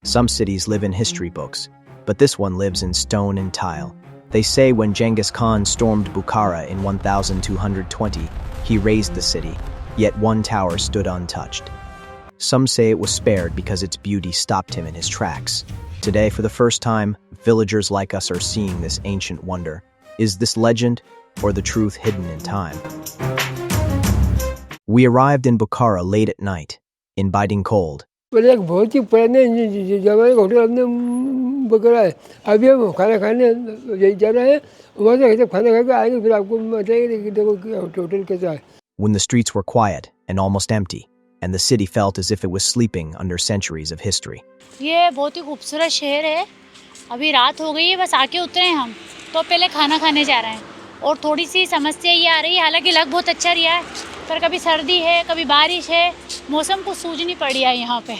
Some cities live in history books, but this one lives in stone and tile. They say when Genghis Khan stormed Bukhara in 1220, he razed the city, yet one tower stood untouched. Some say it was spared because its beauty stopped him in his tracks. Today, for the first time, villagers like us are seeing this ancient wonder. Is this legend or the truth hidden in time? We arrived in Bukhara late at night, in biting cold. एक बहुत ही पुराने जमाने का hotel हमने पकड़ा है। अभी हम खाना खाने जा रहे हैं, वहाँ से खाना खा के आएंगे, फिर आपको बताएंगे कि देखो होटल कैसा है। When the streets were quiet and almost empty, and the city felt as if it was sleeping under centuries of history. ये बहुत ही खूबसूरत शहर है। अभी रात हो गई है, बस आके उतरे हैं हम, तो पहले खाना खाने जा रहे हैं। और थोड़ी सी समस्या ये आ रही है, हालांकि लग बहुत अच्छा रहा है, पर कभी सर्दी है, कभी बारिश है, मौसम को सूझ नहीं पड़ रहा है यहाँ पे।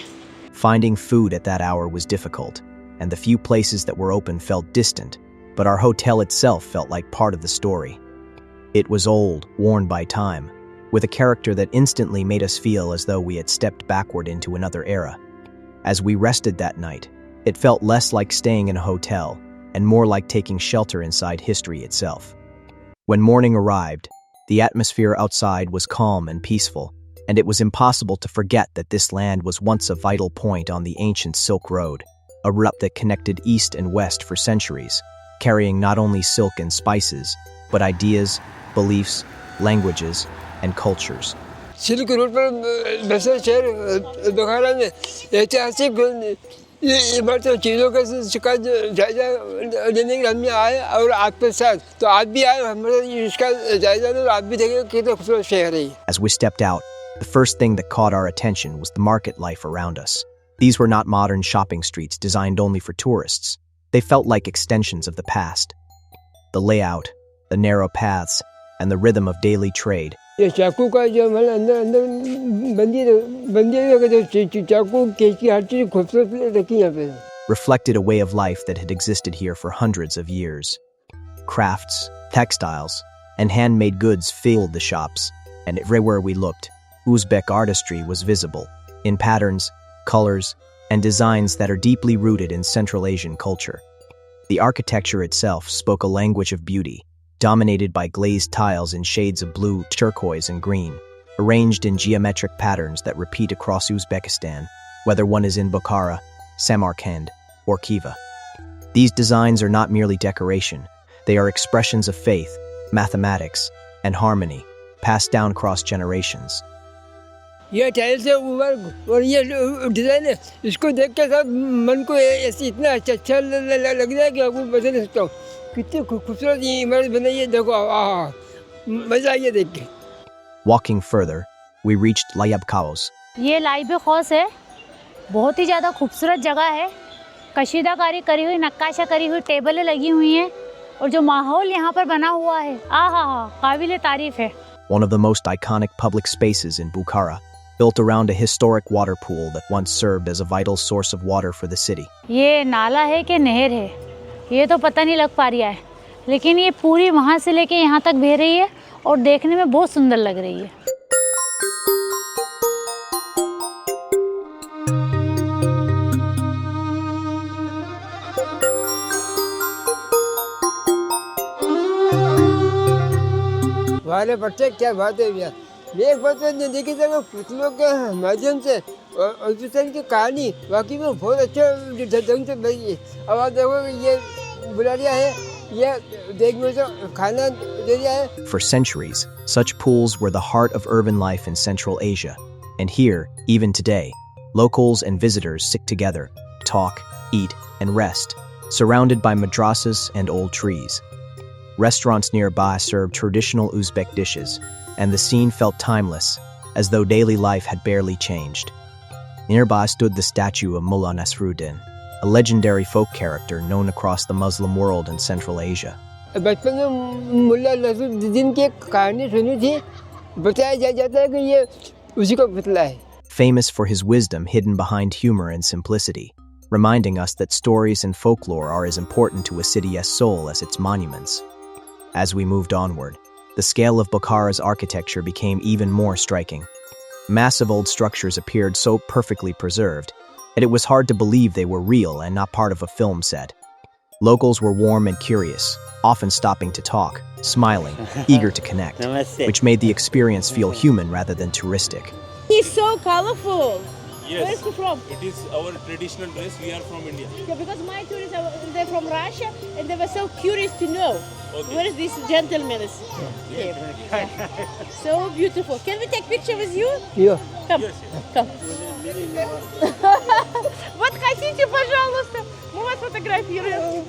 Finding food at that hour was difficult, and the few places that were open felt distant, but our hotel itself felt like part of the story. It was old, worn by time, with a character that instantly made us feel as though we had stepped backward into another era. As we rested that night, it felt less like staying in a hotel and more like taking shelter inside history itself. When morning arrived, the atmosphere outside was calm and peaceful, and it was impossible to forget that this land was once a vital point on the ancient Silk Road, a route that connected east and west for centuries, carrying not only silk and spices, but ideas, beliefs, languages, and cultures. Silk road पर बसा शहर बुखारा में ऐतिहासिक इमारतों चीज़ों का जायजा लेने के लिए हमने आए और आपके साथ तो आप भी आए हमारे इसका जायजा लें और आप भी देखें कितना खूबसूरत शहर है। As we stepped out, the first thing that caught our attention was the market life around us. These were not modern shopping streets designed only for tourists. They felt like extensions of the past. The layout, the narrow paths, and the rhythm of daily trade ये चाकू का जो हमारे अंदर बंदी चाकू कैंची हर चीज़ खूबसूरत रखी यहाँ पे reflected a way of life that had existed here for hundreds of years. Crafts, textiles, and handmade goods filled the shops, and everywhere we looked, Uzbek artistry was visible, in patterns, colors, and designs that are deeply rooted in Central Asian culture. The architecture itself spoke a language of beauty, dominated by glazed tiles in shades of blue, turquoise, and green, arranged in geometric patterns that repeat across Uzbekistan, whether one is in Bukhara, Samarkand, or Khiva. These designs are not merely decoration, they are expressions of faith, mathematics, and harmony, passed down across generations. ये tiles है ऊपर और ये design है इसको देख के सब मन को ऐसे इतना अच्छा लग रहा है कि आपको बता नहीं सकता हूँ कितनी खूबसूरत ये इमारत बनाई है देखो मज़ा आ गया देख के। Walking further, we reached Liab-i-Hauz. ये लाइब-ए-हौज़ है, बहुत ही ज़्यादा खूबसूरत जगह है। कशीदाकारी करी हुई, नक्काशा करी हुई टेबलें लगी हुई हैं और जो माहौल यहाँ पर बना हुआ है काबिल तारीफ है। One of the most iconic public spaces in Bukhara, built around a historic water pool that once served as a vital source of water for the city. ये नाला है कि नहर है, ये तो पता नहीं लग पा रहा है, लेकिन ये पूरी वहाँ से लेके यहाँ तक बह रही है और देखने में बहुत सुंदर लग रही है। वाले बच्चे क्या बात है भैया एक बात देखी जाए पुतलों के माध्यम से और उज़्बेकिस्तान की कहानी वाकई में बहुत अच्छा ढंग से बनी है। अब आप देखो ये बुला लिया है ये देखने से खाना दे दिया है। For centuries, such pools were the heart of urban life in Central Asia, and here, even today, locals and visitors sit together, talk, eat, and rest, surrounded by madrasas and old trees. Restaurants nearby served traditional Uzbek dishes, and the scene felt timeless, as though daily life had barely changed. Nearby stood the statue of Mullah Nasruddin, a legendary folk character known across the Muslim world and Central Asia. बचपन में मुल्ला नसरुद्दीन की एक कहानी सुनी थी बताया जाता है कि ये उसी का पुतला है। Famous for his wisdom hidden behind humor and simplicity, reminding us that stories and folklore are as important to a city's soul as its monuments. As we moved onward, the scale of Bukhara's architecture became even more striking. Massive old structures appeared so perfectly preserved, and it was hard to believe they were real and not part of a film set. Locals were warm and curious, often stopping to talk, smiling, eager to connect, which made the experience feel human rather than touristic. It's so colorful. Yes. Where is he from? It is our traditional dress. We are from India. Yeah, because my tourists they're from Russia and they were so curious to know where is this gentleman is. Yeah. So beautiful. Can we take picture with you? Yeah. Come, Yes, come. Вот хотите, пожалуйста, мы вас фотографируем.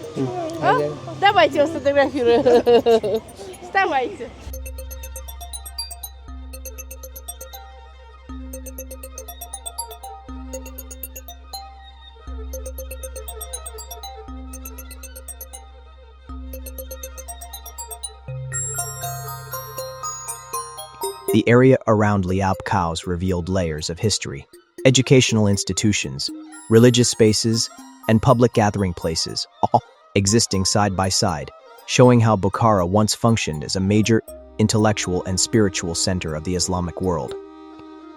А? Давайте вас фотографируем. Вставайте. The area around Liab-i-Hauz revealed layers of history, educational institutions, religious spaces, and public gathering places, all existing side by side, showing how Bukhara once functioned as a major intellectual and spiritual center of the Islamic world.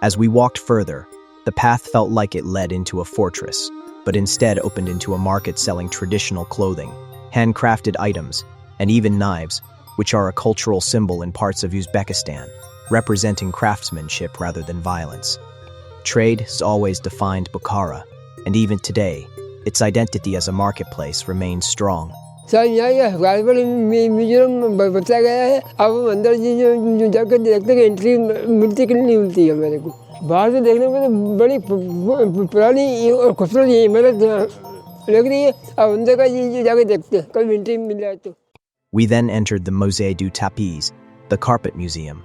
As we walked further, the path felt like it led into a fortress, but instead opened into a market selling traditional clothing, handcrafted items, and even knives, which are a cultural symbol in parts of Uzbekistan, representing craftsmanship rather than violence. Trade has always defined Bukhara, and even today, its identity as a marketplace remains strong. Sir यहाँ rival museum बताया गया है। अब हम अंदर जो जाकर देखते हैं एंट्री मिलती कि नहीं मिलती है मेरे को। बाहर से देखने में तो बड़ी पुरानी और खूबसूरत इमारत लग रही है। अब अंदर का ये जाकर देखते हैं कभी एंट्री मिल जाए तो। We then entered the Musée du Tapis, the carpet museum.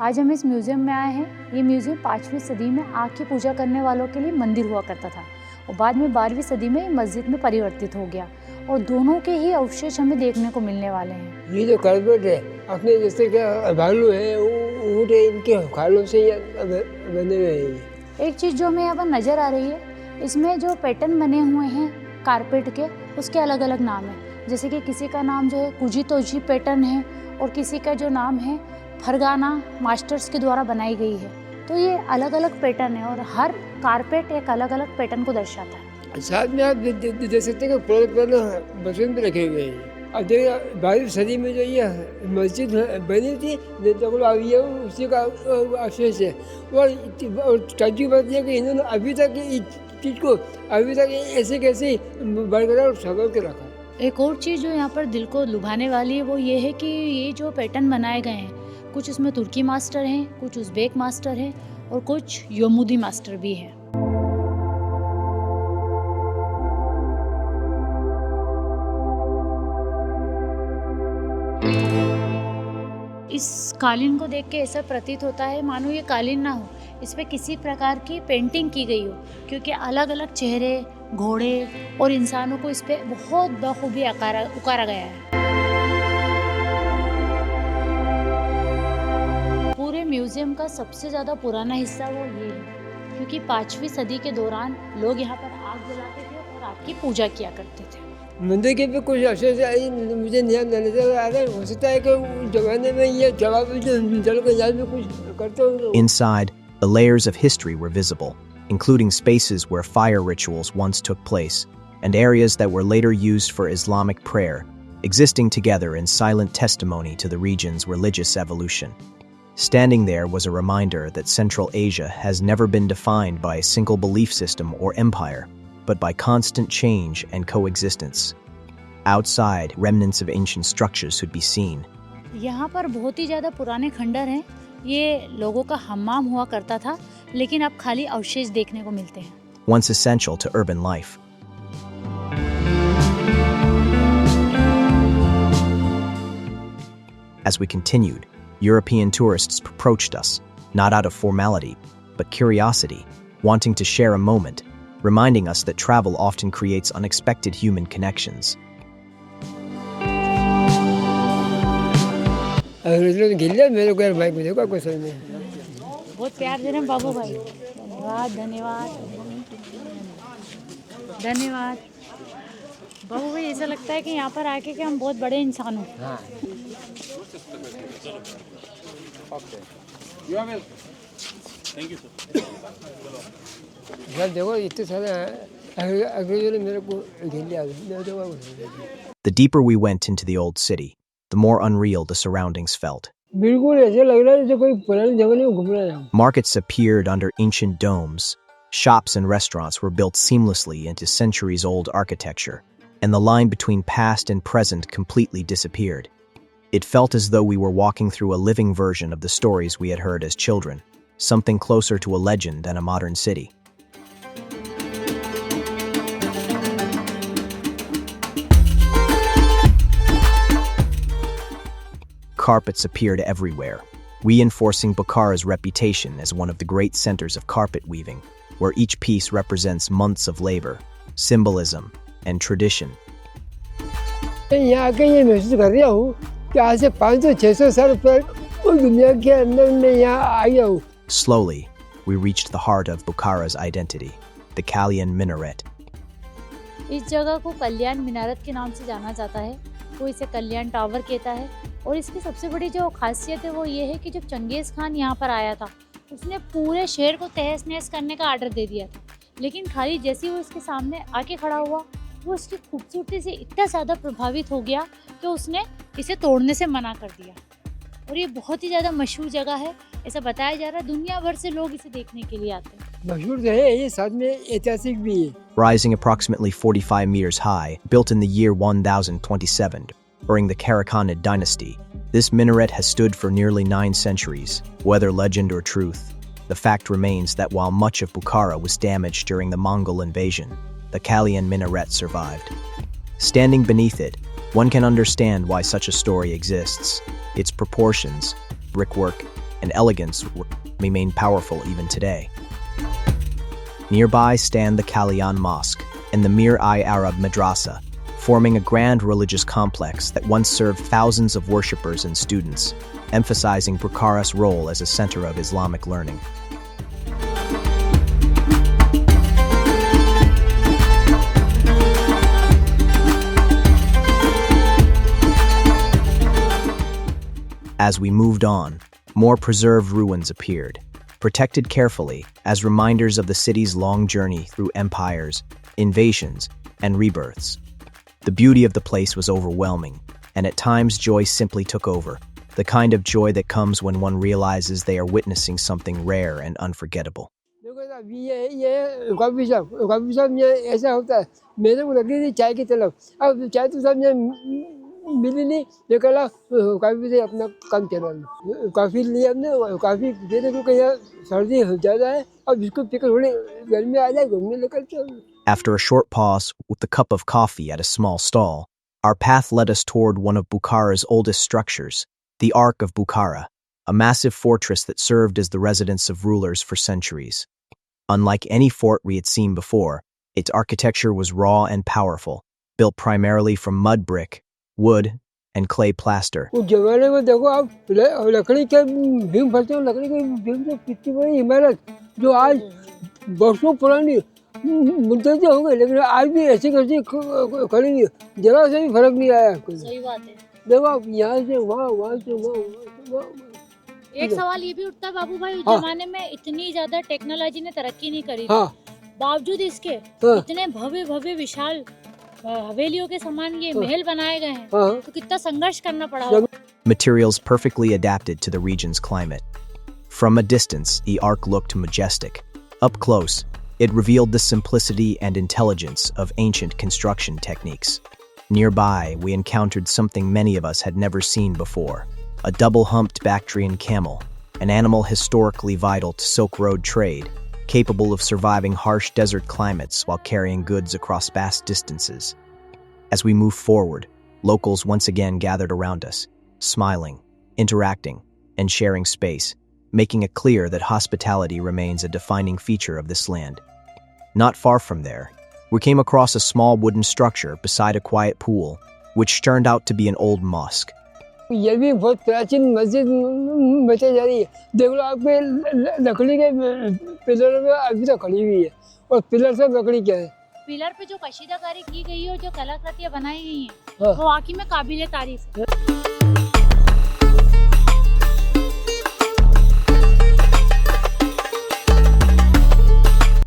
आज हम इस म्यूज़ियम में आए हैं। ये म्यूज़ियम 5वीं सदी में आग की पूजा करने वालों के लिए मंदिर हुआ करता था और बाद में 12वीं सदी में मस्जिद में परिवर्तित हो गया और दोनों के ही अवशेष हमें देखने को मिलने वाले हैं। ये जो कार्पेट है अपने जैसे क्या भालू है ऊँट है इनके खालों से बने हुए हैं। एक चीज़ जो हमें यहाँ पर नज़र आ रही है, इसमें जो पैटर्न बने हुए हैं कारपेट के, उसके अलग अलग नाम हैं। जैसे कि किसी का नाम जो है कुजी तोजी पैटर्न है और किसी का जो नाम है फरगाना मास्टर्स के द्वारा बनाई गई है। तो ये अलग अलग पैटर्न है और हर कारपेट एक अलग अलग पैटर्न को दर्शाता है। साथ में आप देख सकते हैं कि पुराने बर्तन भी रखे हुए हैं। अब देखिए 12वीं सदी में जो ये मस्जिद बनी थी उसी का अवशेष है। और ताज्जुब की बात यह कि इन्होंने अभी तक इस चीज़ को अभी तक ऐसे कैसे बरकरार संभाल के रखा। एक और चीज़ जो यहाँ पर दिल को लुभाने वाली है वो ये है कि ये जो पैटर्न बनाए गए हैं, कुछ इसमें तुर्की मास्टर हैं, कुछ उज़्बेक मास्टर हैं और कुछ यमूदी मास्टर भी हैं। इस कालीन को देख के ऐसा प्रतीत होता है मानो ये कालीन ना हो, इस पे किसी प्रकार की पेंटिंग की गई हो, क्योंकि अलग अलग चेहरे, घोड़े और इंसानों को इस पे बहुत बखूबी उकारा गया है। पूरे म्यूज़ियम का सबसे ज़्यादा पुराना हिस्सा वो ये है, क्योंकि 5वीं सदी के दौरान लोग यहाँ पर आग जलाते थे और आग की पूजा किया करते थे। मंदिर के भी कुछ अवशेष मुझे नजर आ रहा है। हो सकता है कि उस जमाने में ये जवाब जल के जाल में कुछ करते होंगे। Inside, the layers of history were visible, including spaces where fire rituals once took place, and areas that were later used for Islamic prayer, existing together in silent testimony to the region's religious evolution. Standing there was a reminder that Central Asia has never been defined by a single belief system or empire, but by constant change and coexistence. Outside, remnants of ancient structures could be seen. यहाँ पर बहुत ही ज़्यादा पुराने खंडर हैं। ये लोगों का हम्माम हुआ करता था, लेकिन अब खाली अवशेष देखने को मिलते हैं। Once essential to urban life. As we continued, European tourists approached us, not out of formality, but curiosity, wanting to share a moment, reminding us that travel often creates unexpected human connections. बहुत प्यार दे रहे हैं बाबू भाई। धन्यवाद धन्यवाद। धन्यवाद। बाबू भाई ऐसा लगता है कि यहाँ पर आके कि हम बहुत बड़े इंसान हो। हाँ Thank you, sir. सर देखो इतने सारे अंग्रेजों ने मेरे को घेर लिया। The deeper we went into the old city, the more unreal the surroundings felt. बिल्कुल ऐसे लग रहा है जैसे कोई पुराने जमाने में घूम रहा है। Markets appeared under ancient domes, shops and restaurants were built seamlessly into centuries-old architecture, and the line between past and present completely disappeared. It felt as though we were walking through a living version of the stories we had heard as children, something closer to a legend than a modern city. Carpets appeared everywhere, reinforcing Bukhara's reputation as one of the great centers of carpet weaving, where each piece represents months of labor, symbolism, and tradition. यहाँ आके ये महसूस कर रहा हूँ कि आज से 500-600 साल पर उस दुनिया के अंदर मैं यहाँ आया हूँ। Slowly, we reached the heart of Bukhara's identity, the Kalyan Minaret. इस जगह को कल्याण मिनारत के नाम से जाना जाता है। कोई इसे कल्याण टावर कहता है और इसकी सबसे बड़ी जो खासियत है वो ये है कि जब चंगेज़ खान यहाँ पर आया था उसने पूरे शहर को तहस नहस करने का आर्डर दे दिया था, लेकिन खाली जैसे ही वो इसके सामने आके खड़ा हुआ वो इसकी खूबसूरती से इतना ज़्यादा प्रभावित हो गया कि उसने इसे तोड़ने से मना कर दिया। और ये बहुत ही ज़्यादा मशहूर जगह है, ऐसा बताया जा रहा है दुनिया भर से लोग इसे देखने के लिए आते हैं। मशहूर तो है ये, साथ में ऐतिहासिक भी है। Rising approximately 45 meters high, built in the year 1027 during the Karakhanid dynasty, this minaret has stood for nearly 9 centuries. Whether legend or truth, the fact remains that while much of Bukhara was damaged during the Mongol invasion, the Kalyan Minaret survived. Standing beneath it, one can understand why such a story exists. Its proportions, brickwork, and elegance remain powerful even today. Nearby stand the Kalyan Mosque and the Mir-i-Arab Madrasa, forming a grand religious complex that once served thousands of worshippers and students, emphasizing Bukhara's role as a center of Islamic learning. As we moved on, more preserved ruins appeared, protected carefully as reminders of the city's long journey through empires, invasions, and rebirths. The beauty of the place was overwhelming, and at times joy simply took over, the kind of joy that comes when one realizes they are witnessing something rare and unforgettable. देखो साहब ये coffee shop में ऐसा होता है। मेरे को लगी थी चाय की तलब, अब चाय तो साहब में मिली नहीं, लेकिन कॉफी से अपना काम चला लो। कॉफी लिया हमने, कॉफी देने को कहीं सर्दी ज़्यादा है, अब इसको पीकर थोड़ी गर्मी आ जाए, घूमने लेकर चलो। After a short pause with a cup of coffee at a small stall, our path led us toward one of Bukhara's oldest structures, the Ark of Bukhara, a massive fortress that served as the residence of rulers for centuries. Unlike any fort we had seen before, its architecture was raw and powerful, built primarily from mud brick, wood, and clay plaster. उस जमाने में देखो आप लकड़ी के भीम फलते हो, लकड़ी के भीम से कितनी बड़ी इमारत जो आज वर्षों पुरानी मुद्दत हो गई, लेकिन आज भी ऐसी कैसी खड़ी हुई, जरा से भी फर्क नहीं आया। सही बात है। देखो आप यहाँ से वहाँ से वहाँ। एक सवाल ये भी उठता है बाबू भाई, उस जमाने में इतनी ज्यादा टेक्नोलॉजी ने तरक्की नहीं करी, बावजूद इसके इतने भव्य भव्य विशाल हवेलियों के समान ये महल बनाए गए हैं, तो कितना संघर्ष करना पड़ा होगा। Materials perfectly adapted to the region's climate. From a distance, the Ark looked majestic. Up close, it revealed the simplicity and intelligence of ancient construction techniques. Nearby, we encountered something many of us had never seen before, a double-humped Bactrian camel, an animal historically vital to Silk Road trade, capable of surviving harsh desert climates while carrying goods across vast distances. As we moved forward, locals once again gathered around us, smiling, interacting, and sharing space, making it clear that hospitality remains a defining feature of this land. Not far from there, we came across a small wooden structure beside a quiet pool, which turned out to be an old mosque. ये भी बहुत प्राचीन मस्जिद बताई जा रही है। देख लो आपके लकड़ी के पिलर में अभी तक खड़ी हुई है, और पिलर सब लकड़ी के हैं। पिलर पे जो कशीदाकारी की गई है और जो कलाकृतियाँ बनाई गई हैं हाँ। वो वाकई में काबिल तारीफ है।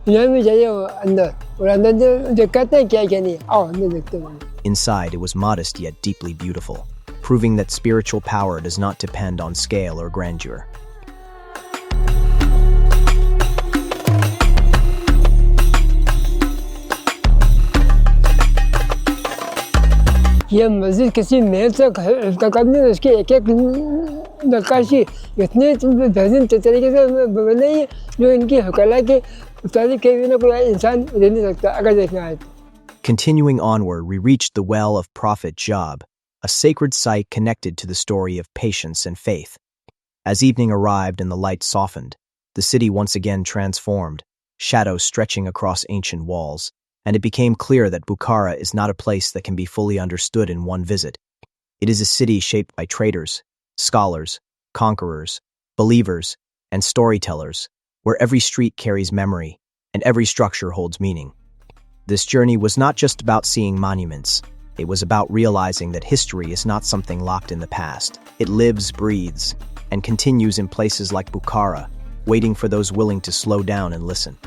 यहाँ में जाइए अंदर, और अंदर जो कहते हैं क्या नहीं, आओ अंदर देखते हैं। Inside, it was modest yet deeply beautiful, proving that spiritual power does not depend on scale or grandeur. ये मस्जिद किसी मेहनत से का काम नहीं है, उसकी एक नक्काशी इतने बेहतरीन तरीके से बनाई है जो इनकी कला की तारीफ के बिना कोई इंसान रह नहीं सकता अगर देखना है। Continuing onward, we reached the well of Prophet Job, a sacred site connected to the story of patience and faith. As evening arrived and the light softened, the city once again transformed, shadows stretching across ancient walls, and it became clear that Bukhara is not a place that can be fully understood in one visit. It is a city shaped by traders, scholars, conquerors, believers, and storytellers, where every street carries memory and every structure holds meaning. This journey was not just about seeing monuments. It was about realizing that history is not something locked in the past. It lives, breathes, and continues in places like Bukhara, waiting for those willing to slow down and listen.